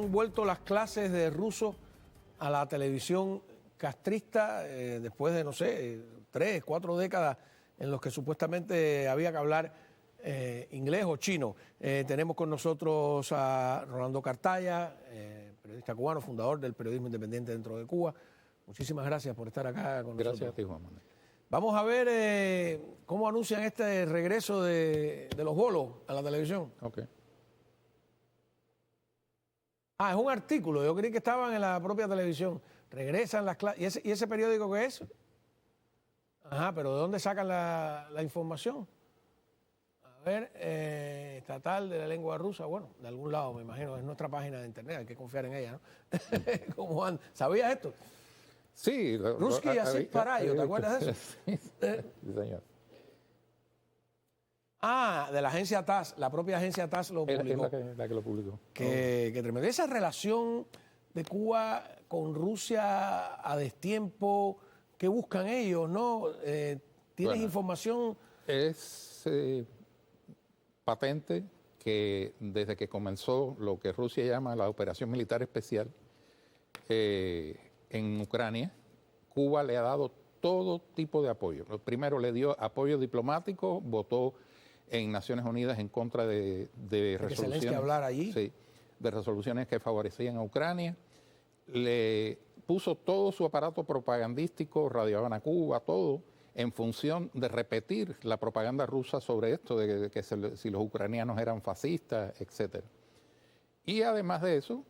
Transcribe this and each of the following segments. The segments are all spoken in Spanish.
han vuelto las clases de ruso a la televisión castrista después de, no sé, 3, 4 décadas en los que supuestamente había que hablar inglés o chino. Tenemos con nosotros a Rolando Cartaya, periodista cubano, fundador del periodismo independiente dentro de Cuba. Muchísimas gracias por estar acá con nosotros. Gracias a ti, Juan Manuel. Vamos a ver cómo anuncian este regreso de los bolos a la televisión. Ok. Ah, es un artículo. Yo creí que estaban en la propia televisión. Regresan las clases. ¿Y ese periódico qué es? Ajá, pero ¿de dónde sacan la información? A ver, estatal de la lengua rusa. Bueno, de algún lado, me imagino. Es nuestra página de internet. Hay que confiar en ella, ¿no? ¿Cómo anda? ¿Sabías esto? Sí. Ruski y así Parayo, ¿te acuerdas de eso? Sí, señor. Ah, de la agencia TASS, la propia agencia TASS lo publicó. Es la que lo publicó. Que tremendo. Esa relación de Cuba con Rusia a destiempo, ¿qué buscan ellos, no? ¿Tienes información? Es patente que desde que comenzó lo que Rusia llama la operación militar especial en Ucrania, Cuba le ha dado todo tipo de apoyo. Primero le dio apoyo diplomático, votó en Naciones Unidas en contra de resoluciones. Que hablar allí. Sí, de resoluciones que favorecían a Ucrania. Le puso todo su aparato propagandístico, radioaban a Cuba, todo, en función de repetir la propaganda rusa sobre esto, de que si los ucranianos eran fascistas, etc. Y además de eso,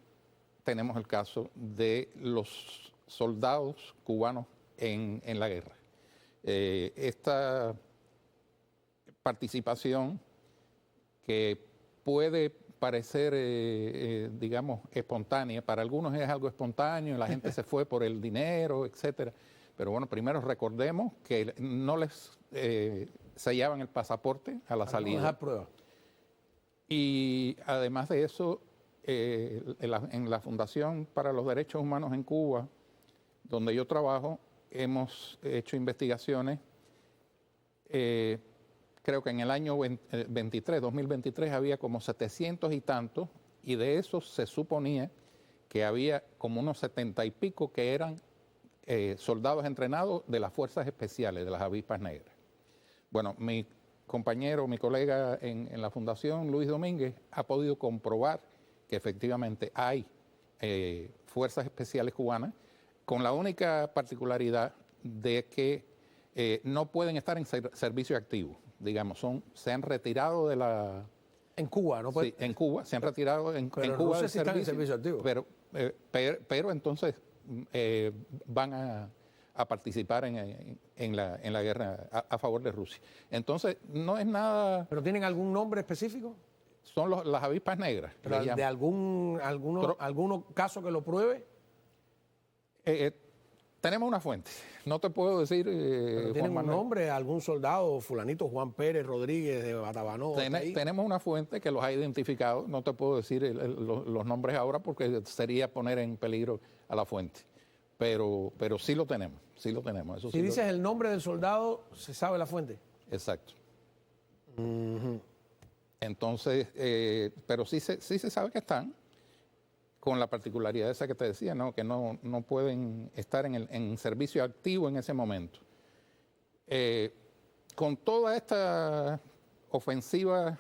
tenemos el caso de los soldados cubanos en la guerra. Esta participación que puede parecer, digamos, espontánea, para algunos es algo espontáneo, la gente se fue por el dinero, etcétera. Pero bueno, primero recordemos que no les sellaban el pasaporte a la salida. Dejar prueba. Y además de eso, en la Fundación para los Derechos Humanos en Cuba, donde yo trabajo, hemos hecho investigaciones. Creo que en el año 2023 había como 700 y tantos, y de esos se suponía que había como unos 70 y pico que eran soldados entrenados de las fuerzas especiales, de las avispas negras. Bueno, mi compañero, mi colega en la Fundación, Luis Domínguez, ha podido comprobar que efectivamente hay fuerzas especiales cubanas, con la única particularidad de que no pueden estar en servicio activo. Digamos, se han retirado de la... En Cuba, ¿no? Sí, en Cuba, se han retirado en Cuba del servicio activo. Pero entonces van a participar en la guerra a favor de Rusia. Entonces, no es nada... ¿Pero tienen algún nombre específico? Son las avispas negras. ¿Pero de alguno caso que lo pruebe? Tenemos una fuente. No te puedo decir... ¿Tienen un nombre? ¿Algún soldado? Fulanito Juan Pérez Rodríguez de Batabanó. Tenemos una fuente que los ha identificado. No te puedo decir los nombres ahora porque sería poner en peligro a la fuente. Pero sí lo tenemos. Sí lo tenemos. Eso si dices el nombre del soldado, ¿se sabe la fuente? Exacto. Entonces, pero sí se sabe que están, con la particularidad esa que te decía, ¿no? Que no pueden estar en servicio activo en ese momento. Con toda esta ofensiva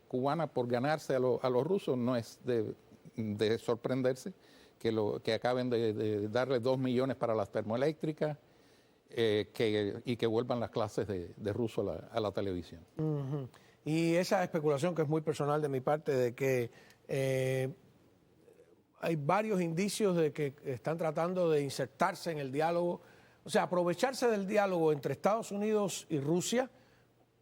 cubana por ganarse a los rusos, no es de sorprenderse que acaben de darle 2 millones para las termoeléctricas y que vuelvan las clases de ruso a la televisión. Y esa especulación que es muy personal de mi parte de que hay varios indicios de que están tratando de insertarse en el diálogo, o sea, aprovecharse del diálogo entre Estados Unidos y Rusia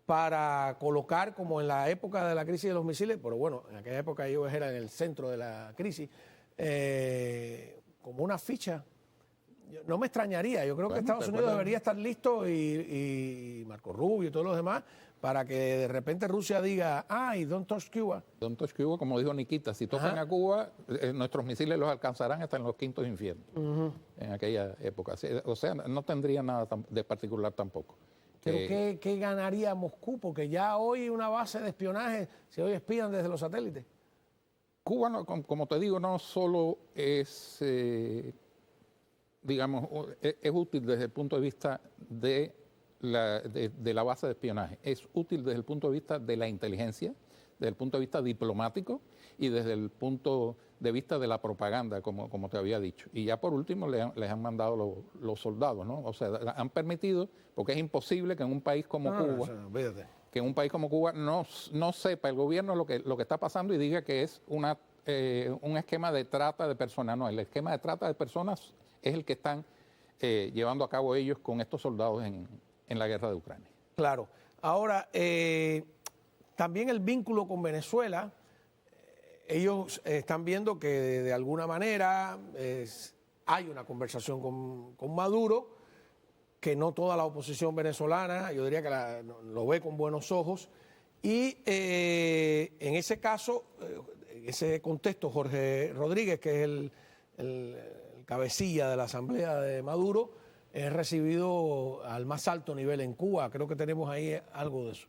para colocar, como en la época de la crisis de los misiles, pero bueno, en aquella época ellos eran el centro de la crisis, como una ficha. No me extrañaría, yo creo que Estados Unidos debería estar listo y Marco Rubio y todos los demás para que de repente Rusia diga, ay, don't touch Cuba. Don't touch Cuba, como dijo Nikita, si tocan a Cuba, nuestros misiles los alcanzarán hasta en los quintos infiernos, en aquella época. O sea, no tendría nada de particular tampoco. Pero ¿qué ganaría Moscú? Porque ya hoy una base de espionaje, si hoy espían desde los satélites. Cuba, como te digo, no solo es, digamos, es útil desde el punto de vista de la base de espionaje, es útil desde el punto de vista de la inteligencia, desde el punto de vista diplomático y desde el punto de vista de la propaganda, como te había dicho. Y ya por último les han mandado los soldados, ¿no? O sea, han permitido, porque es imposible que en un país como Cuba, no sepa el gobierno lo que está pasando y diga que es un esquema de trata de personas. No, el esquema de trata de personas es el que están llevando a cabo ellos con estos soldados en la guerra de Ucrania. Claro. Ahora, también el vínculo con Venezuela, ellos están viendo que de alguna manera hay una conversación con Maduro, que no toda la oposición venezolana, yo diría que lo ve con buenos ojos, y en ese caso, en ese contexto, Jorge Rodríguez, que es el cabecilla de la Asamblea de Maduro, es recibido al más alto nivel en Cuba. Creo que tenemos ahí algo de eso.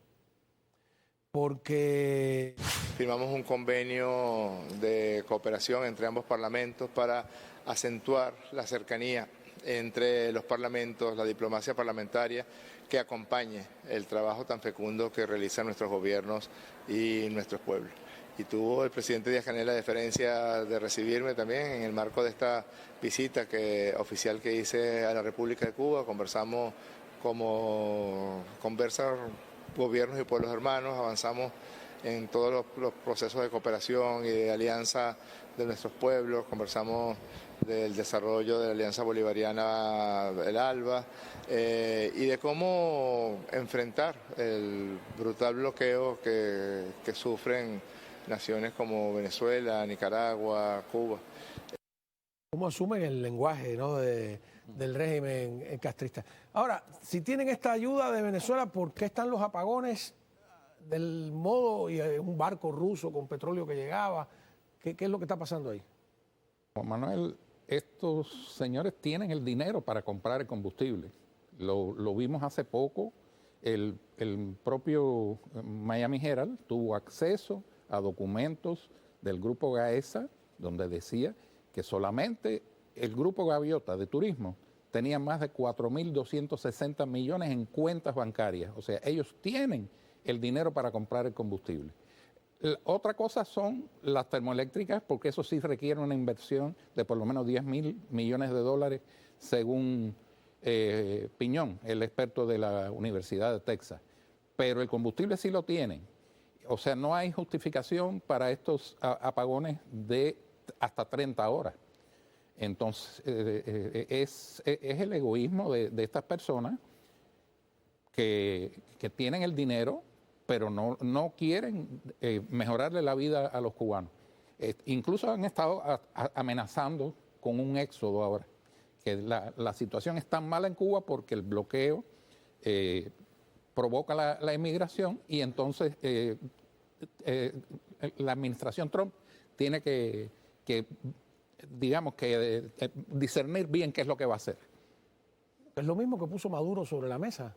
Porque firmamos un convenio de cooperación entre ambos parlamentos para acentuar la cercanía entre los parlamentos, la diplomacia parlamentaria que acompañe el trabajo tan fecundo que realizan nuestros gobiernos y nuestros pueblos. Y tuvo el presidente Díaz-Canel la deferencia de recibirme también en el marco de esta visita oficial que hice a la República de Cuba. Conversamos como conversan gobiernos y pueblos hermanos, avanzamos en todos los procesos de cooperación y de alianza de nuestros pueblos, conversamos del desarrollo de la Alianza Bolivariana del ALBA y de cómo enfrentar el brutal bloqueo que sufren naciones como Venezuela, Nicaragua, Cuba. ¿Cómo asumen el lenguaje, ¿no?, del régimen castrista? Ahora, si tienen esta ayuda de Venezuela, ¿por qué están los apagones del modo y un barco ruso con petróleo que llegaba? ¿Qué es lo que está pasando ahí? Juan Manuel, estos señores tienen el dinero para comprar el combustible. Lo vimos hace poco. El propio Miami Herald tuvo acceso a documentos del grupo Gaesa, donde decía que solamente el grupo Gaviota de Turismo tenía más de 4.260 millones en cuentas bancarias. O sea, ellos tienen el dinero para comprar el combustible. Otra cosa son las termoeléctricas, porque eso sí requiere una inversión de por lo menos 10.000 millones de dólares, según Piñón, el experto de la Universidad de Texas. Pero el combustible sí lo tienen. O sea, no hay justificación para estos apagones de hasta 30 horas. Entonces, es el egoísmo de estas personas que tienen el dinero, pero no quieren mejorarle la vida a los cubanos. Incluso han estado amenazando con un éxodo ahora, que la situación es tan mala en Cuba porque el bloqueo provoca la inmigración y entonces la administración Trump tiene que discernir bien qué es lo que va a hacer. Es lo mismo que puso Maduro sobre la mesa.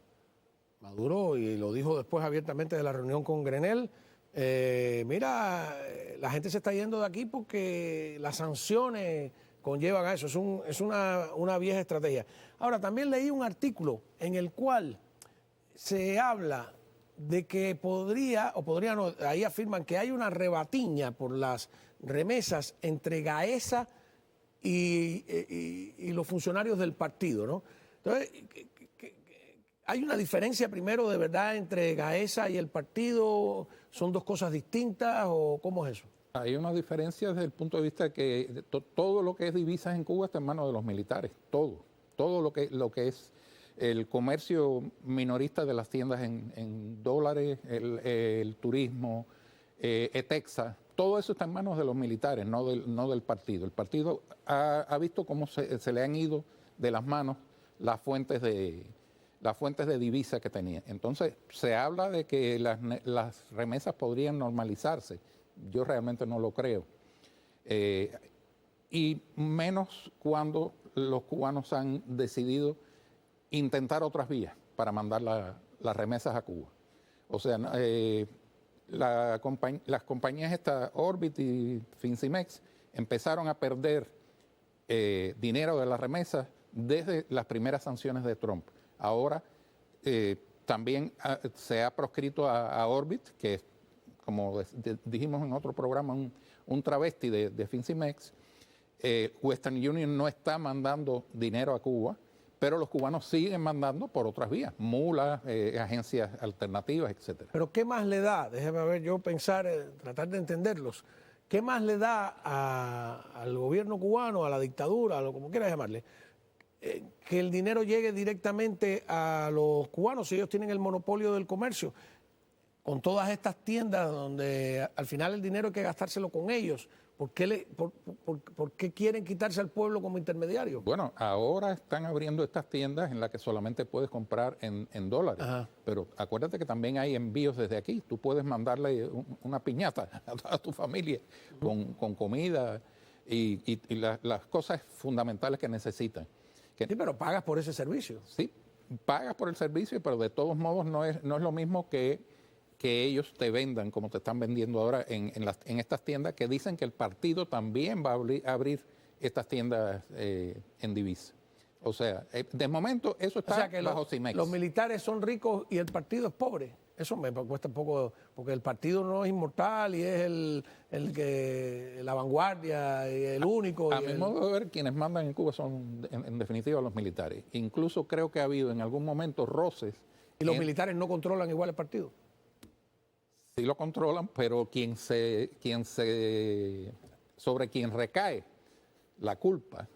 Maduro, y lo dijo después abiertamente de la reunión con Grenell, mira, la gente se está yendo de aquí porque las sanciones conllevan a eso. Es una vieja estrategia. Ahora, también leí un artículo en el cual se habla de que ahí afirman que hay una rebatiña por las remesas entre Gaesa y los funcionarios del partido, ¿no? Entonces, ¿hay una diferencia primero de verdad entre Gaesa y el partido? ¿Son dos cosas distintas o cómo es eso? Hay una diferencia desde el punto de vista de que todo lo que es divisas en Cuba está en manos de los militares, todo lo que es el comercio minorista de las tiendas en dólares, el turismo, Etexa, todo eso está en manos de los militares, no del partido. El partido ha visto cómo se le han ido de las manos las fuentes de divisa que tenía. Entonces, se habla de que las remesas podrían normalizarse. Yo realmente no lo creo. Y menos cuando los cubanos han decidido intentar otras vías para mandar las remesas a Cuba. O sea, las compañías estas, Orbit y Fincimex, empezaron a perder dinero de las remesas desde las primeras sanciones de Trump. Ahora también se ha proscrito a Orbit, que es, como dijimos en otro programa, un travesti de Fincimex. Western Union no está mandando dinero a Cuba, pero los cubanos siguen mandando por otras vías, mulas, agencias alternativas, etcétera. Pero ¿qué más le da? Déjeme ver, yo pensar, tratar de entenderlos. ¿Qué más le da al gobierno cubano, a la dictadura, a lo como quieras llamarle, que el dinero llegue directamente a los cubanos si ellos tienen el monopolio del comercio? Con todas estas tiendas donde al final el dinero hay que gastárselo con ellos. ¿Por qué quieren quitarse al pueblo como intermediario? Bueno, ahora están abriendo estas tiendas en las que solamente puedes comprar en dólares. Ajá. Pero acuérdate que también hay envíos desde aquí. Tú puedes mandarle una piñata a tu familia con comida y las cosas fundamentales que necesitan. Sí, pero pagas por ese servicio. Sí, pagas por el servicio, pero de todos modos no es lo mismo que ellos te vendan como te están vendiendo ahora en estas tiendas, que dicen que el partido también va a abrir estas tiendas en divisa. O sea, de momento eso está, o sea, que bajo CIMEX. Los militares son ricos y el partido es pobre. Eso me cuesta un poco, porque el partido no es inmortal y es la vanguardia y el único. A mi modo de ver, quienes mandan en Cuba son en definitiva los militares. Incluso creo que ha habido en algún momento roces. ¿Y los militares no controlan igual el partido? Sí lo controlan, pero sobre quien recae la culpa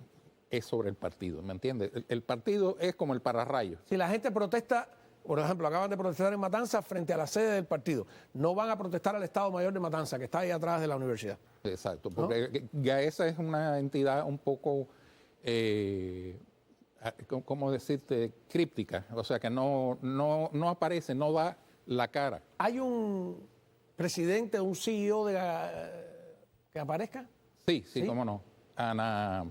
es sobre el partido, ¿me entiendes? El partido es como el pararrayo. Si la gente protesta, por ejemplo, acaban de protestar en Matanzas frente a la sede del partido, no van a protestar al Estado Mayor de Matanzas, que está ahí atrás de la universidad. Exacto, porque ya esa es una entidad un poco, ¿cómo decirte?, críptica, o sea que no aparece, no da la cara. ¿Hay un presidente, un CEO que aparezca? Sí, cómo no. Ana,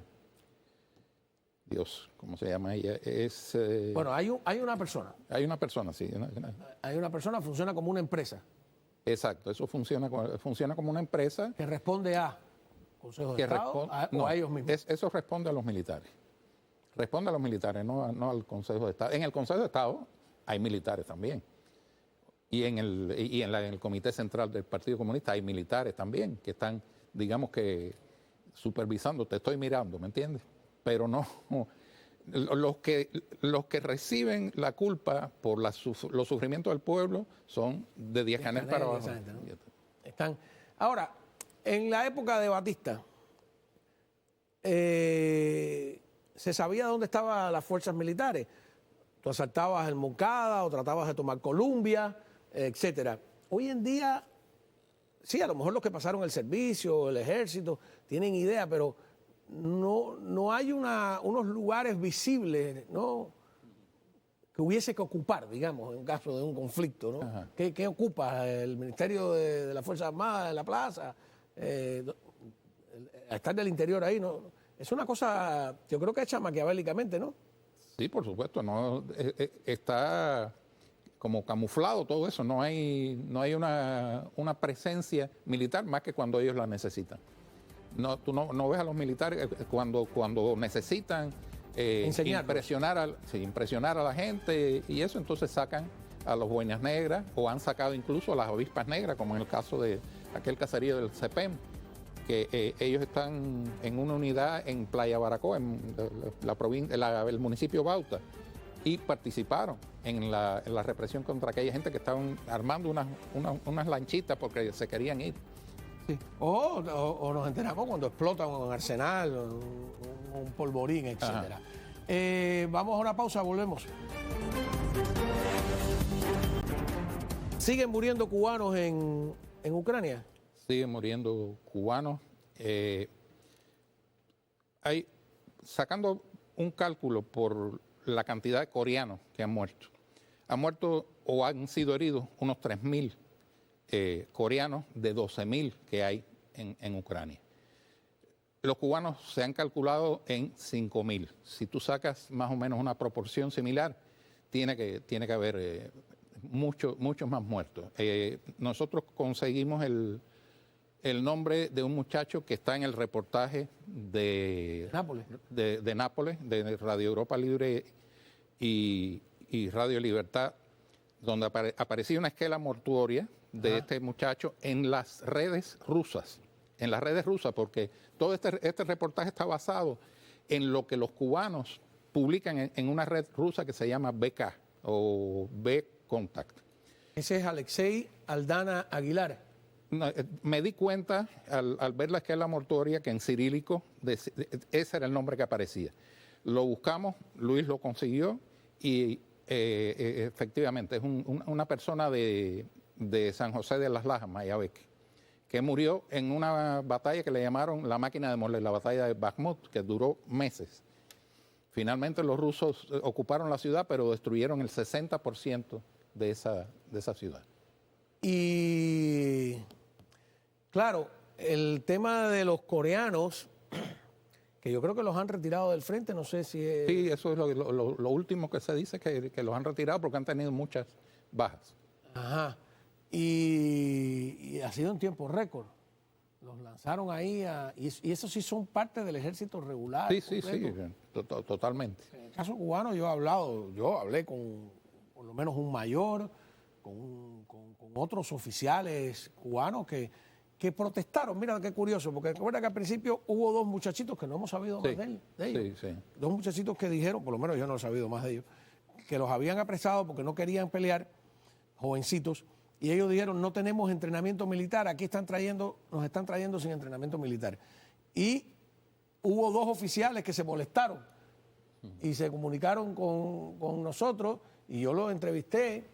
Dios, ¿cómo se llama ella? Bueno, hay una persona. Hay una persona, sí. Hay una persona, funciona como una empresa. Exacto, eso funciona como una empresa. Que responde a Consejo de Estado o a ellos mismos. Eso responde a los militares. Responde a los militares, no al Consejo de Estado. En el Consejo de Estado hay militares también. Y en el Comité Central del Partido Comunista hay militares también que están, digamos que, supervisando, te estoy mirando, ¿me entiendes? Pero no, los que reciben la culpa por los sufrimientos del pueblo son de Díaz-Canel para abajo. Están. Ahora, en la época de Batista, se sabía dónde estaban las fuerzas militares. Tú asaltabas el Moncada o tratabas de tomar Columbia, etcétera. Hoy en día, sí, a lo mejor los que pasaron el servicio, el ejército, tienen idea, pero no hay unos lugares visibles, ¿no?, que hubiese que ocupar, digamos, en caso de un conflicto, ¿no? ¿Qué ocupa? ¿El Ministerio de las Fuerzas Armadas, en la plaza? Estar del interior ahí, ¿no? Es una cosa, yo creo que hecha maquiavélicamente, ¿no? Sí, por supuesto, no está como camuflado todo eso, no hay una presencia militar más que cuando ellos la necesitan. Tú no ves a los militares cuando necesitan impresionar a la gente y eso, entonces sacan a los boinas negras o han sacado incluso a las avispas negras, como en el caso de aquel caserío del CEPEM, que ellos están en una unidad en Playa Baracoa, en el municipio Bauta, y participaron en la represión contra aquella gente que estaban armando unas lanchitas porque se querían ir. Sí. O nos enteramos cuando explotan un arsenal, un polvorín, etcétera. Vamos a una pausa, volvemos. ¿Siguen muriendo cubanos en Ucrania? Siguen muriendo cubanos. Sacando un cálculo por la cantidad de coreanos que han muerto o han sido heridos unos 3.000 coreanos de 12.000 que hay en Ucrania. Los cubanos se han calculado en 5.000. Si tú sacas más o menos una proporción similar, tiene que haber muchos más muertos. Nosotros conseguimos el nombre de un muchacho que está en el reportaje de Nápoles, de Radio Europa Libre y Radio Libertad, donde aparecía una esquela mortuoria de este muchacho en las redes rusas. En las redes rusas, porque todo este reportaje está basado en lo que los cubanos publican en una red rusa que se llama BK o B-Contact. Ese es Alexei Aldana Aguilar. No, me di cuenta al ver la esquela mortuoria que en cirílico ese era el nombre que aparecía. Lo buscamos, Luis lo consiguió y efectivamente es una persona de San José de las Lajas, Mayabeque, que murió en una batalla que le llamaron la máquina de moler, la batalla de Bakhmut, que duró meses. Finalmente los rusos ocuparon la ciudad, pero destruyeron el 60% de esa ciudad. Y claro, el tema de los coreanos, que yo creo que los han retirado del frente, no sé si es... Sí, eso es lo último que se dice, que los han retirado porque han tenido muchas bajas. Ajá. Y ha sido en tiempo récord. Los lanzaron ahí y esos sí son parte del ejército regular. Sí, totalmente. En el caso cubano yo hablé con por lo menos un mayor, con otros oficiales cubanos que protestaron. Mira qué curioso, porque recuerda que al principio hubo dos muchachitos que no hemos sabido más de ellos. Sí. Dos muchachitos que dijeron, por lo menos yo no he sabido más de ellos, que los habían apresado porque no querían pelear, jovencitos, y ellos dijeron, no tenemos entrenamiento militar, aquí nos están trayendo sin entrenamiento militar. Y hubo dos oficiales que se molestaron y se comunicaron con nosotros, y yo los entrevisté,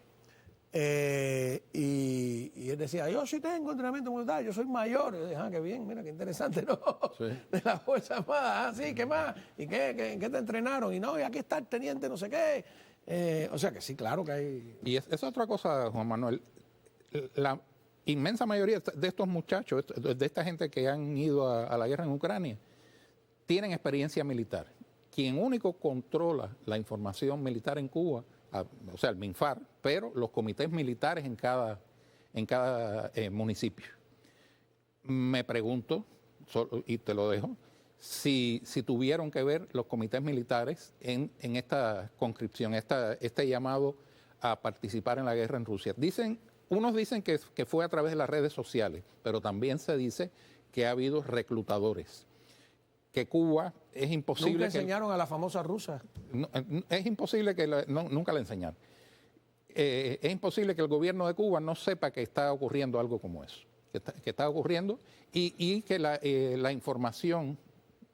y él decía, yo sí tengo entrenamiento militar, yo soy mayor. Y yo dije, qué bien, mira, qué interesante, ¿no? Sí. De la Fuerza Armada, sí, ¿qué más? ¿Y qué te entrenaron? Y no, y aquí está el teniente no sé qué. O sea que sí, claro que hay... Y es otra cosa, Juan Manuel. La inmensa mayoría de estos muchachos, de esta gente que han ido a la guerra en Ucrania, tienen experiencia militar. Quien único controla la información militar en Cuba, o sea, el MINFAR, pero los comités militares en cada municipio. Me pregunto, y te lo dejo, si tuvieron que ver los comités militares en esta conscripción, este llamado a participar en la guerra en Rusia. Unos dicen que fue a través de las redes sociales, pero también se dice que ha habido reclutadores. Que Cuba es imposible... ¿Nunca enseñaron a la famosa rusa? Es imposible que... nunca la enseñaron. Es imposible que el gobierno de Cuba no sepa que está ocurriendo algo como eso. Que está ocurriendo y que la información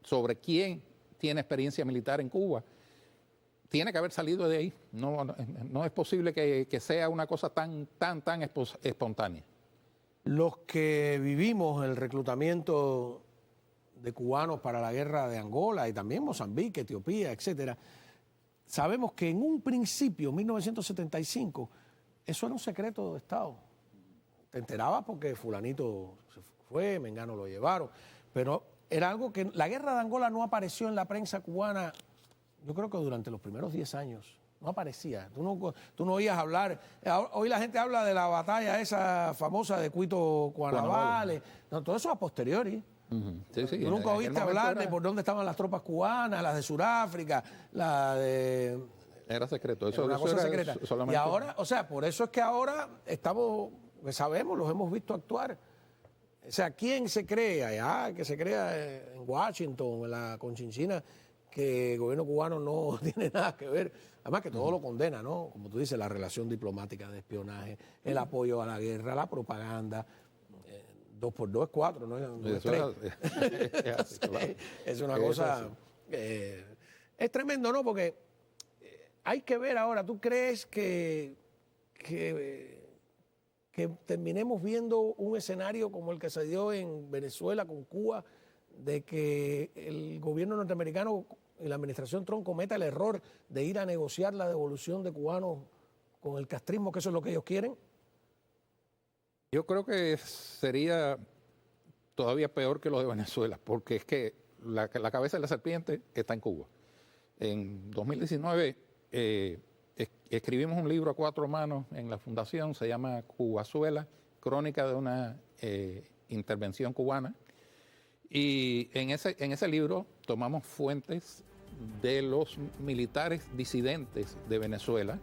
sobre quién tiene experiencia militar en Cuba tiene que haber salido de ahí. No es posible que sea una cosa tan espontánea. Los que vivimos el reclutamiento de cubanos para la guerra de Angola y también Mozambique, Etiopía, etcétera, sabemos que en un principio, 1975, eso era un secreto de Estado. Te enterabas porque fulanito se fue, mengano lo llevaron, pero era algo que la guerra de Angola no apareció en la prensa cubana, yo creo que durante los primeros 10 años. No aparecía. Tú no oías hablar. Hoy la gente habla de la batalla esa famosa de Cuito Cuanavales. No, todo eso a posteriori. Sí, Tú nunca oíste hablar de por dónde estaban las tropas cubanas, las de Sudáfrica, la de... Era secreto. Era una cosa secreta. Y ahora, o sea, por eso es que ahora sabemos, los hemos visto actuar. O sea, ¿quién se cree allá, que se crea en Washington, en la Conchinchina, que el gobierno cubano no tiene nada que ver? Además que todo lo condena, ¿no? Como tú dices, la relación diplomática de espionaje, el apoyo a la guerra, la propaganda. 2 por 2 es 4, ¿no? 2 es 3. Es una cosa... es tremendo, ¿no? Porque hay que ver ahora, ¿tú crees que terminemos viendo un escenario como el que se dio en Venezuela con Cuba, de que el gobierno norteamericano y la administración Trump cometa el error de ir a negociar la devolución de cubanos con el castrismo, que eso es lo que ellos quieren? Yo creo que sería todavía peor que lo de Venezuela, porque es que la cabeza de la serpiente está en Cuba. En 2019, escribimos un libro a 4 manos en la fundación, se llama Cubazuela, crónica de una intervención cubana. Y en ese libro tomamos fuentes de los militares disidentes de Venezuela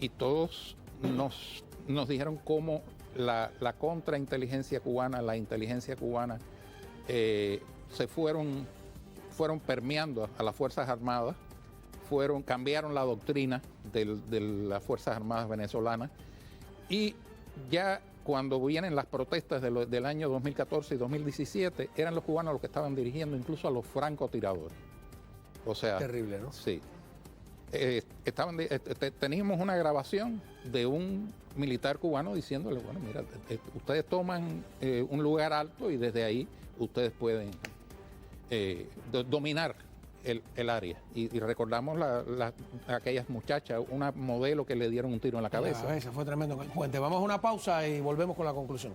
y todos nos dijeron cómo la contrainteligencia cubana, la inteligencia cubana, se fueron permeando a las Fuerzas Armadas, cambiaron la doctrina de las Fuerzas Armadas venezolanas, y ya cuando vienen las protestas del año 2014 y 2017, eran los cubanos los que estaban dirigiendo incluso a los francotiradores. O sea, terrible, ¿no? Sí. Teníamos una grabación de un militar cubano diciéndole, bueno, mira, ustedes toman un lugar alto y desde ahí ustedes pueden dominar el área. Y recordamos aquellas muchachas, una modelo que le dieron un tiro en la cabeza. Fue tremendo el puente. Vamos a una pausa y volvemos con la conclusión.